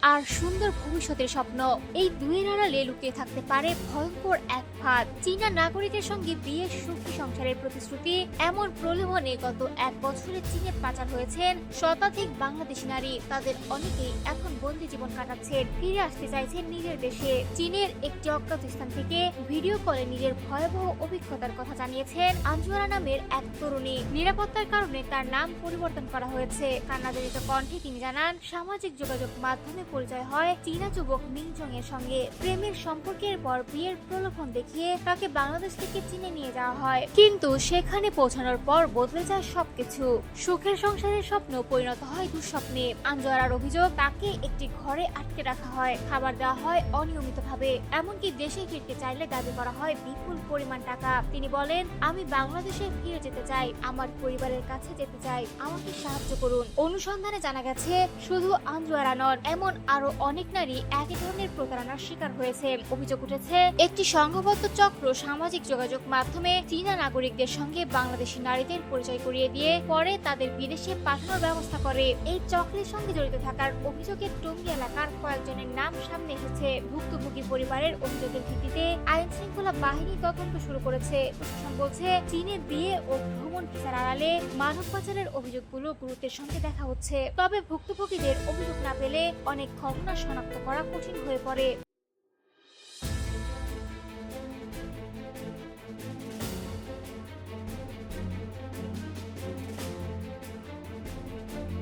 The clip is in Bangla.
আর সুন্দর ভবিষ্যতের স্বপ্ন, এই দুইয়ের আড়ালে লুকিয়ে থাকতে পারে ভয়ঙ্কর এক ফাঁদ। চীনা নাগরিকের সঙ্গে বিয়ের সুখী সংসারের প্রতিশ্রুতি। এমন প্রলোভনে গত 1 বছরে চীনে পাচার হয়েছেন শতাধিক বাংলাদেশি নারী। তাদের অনেকেই এখন বন্দি জীবন কাটাচ্ছেন, ফিরে আসতে চাইছেন নিজের দেশে। চীনের একটি অজ্ঞাত স্থান থেকে ভিডিও কলে নিজের ভয়াবহ অভিজ্ঞতার কথা জানিয়েছেন আঞ্জুয়ারা নামের এক তরুণী। নিরাপত্তার কারণে তার নাম পরিবর্তন করা হয়েছে। কান্নাজড়িত কণ্ঠে তিনি জানান, সামাজিক যোগাযোগ মাধ্যমে পরিচয় হয় চীনা যুবক মিংজং এর সঙ্গে। প্রেমের সম্পর্কের পর বিয়ের প্রলোভন দেখিয়ে তাকে বাংলাদেশ থেকে চীনে নিয়ে যাওয়া হয়, কিন্তু সেখানে পৌঁছানোর পর বদলে যায় সবকিছু। সুখের সংসারের স্বপ্ন পরিণত হয় দুঃস্বপ্নে। আঞ্জুয়ারার অভিযোগ, তাকে একটি ঘরে আটকে রাখা হয়, খাবার দেওয়া হয় অনিয়মিতভাবে, এমনকি দেশে ফিরতে চাইলে দাবি করা হয় বিপুল পরিমাণ টাকা। তিনি বলেন, আমি বাংলাদেশে ফিরে যেতে চাই, আমার পরিবারের কাছে যেতে চাই, আমাকে সাহায্য করুন। অনুসন্ধানে জানা গেছে, শুধু আঞ্জুয়ারা নন, এমন আরো অনেক নারী একই ধরনের প্রতারণার শিকার হয়েছে। অভিযোগ উঠেছে, একটি সংঘবদ্ধ চক্র সামাজিক যোগাযোগ মাধ্যমে চীনা নাগরিকদের সঙ্গে বাংলাদেশি নারীদের পরিচয় করিয়ে দিয়ে পরে তাদের বিদেশে পাঠানোর ব্যবস্থা করে। এই চক্রের সঙ্গে জড়িত থাকার অভিযোগে টঙ্গী এলাকার কয়েকজনের নাম সামনে এসেছে। ভুক্তভোগী পরিবারের অভিযোগের ভিত্তিতে আইন শৃঙ্খলা বাহিনী তদন্ত শুরু করেছে। প্রশাসন বলছে, চীনে বিয়ে ও ভ্রমণ ভিসার আড়ালে মানব পাচারের অভিযোগগুলো গুরুত্বের সঙ্গে দেখা হচ্ছে। তবে ভুক্তভোগীদের অভিযোগ না পেলে অনেক ঘটনা শনাক্ত করা কঠিন হয়ে পড়ে।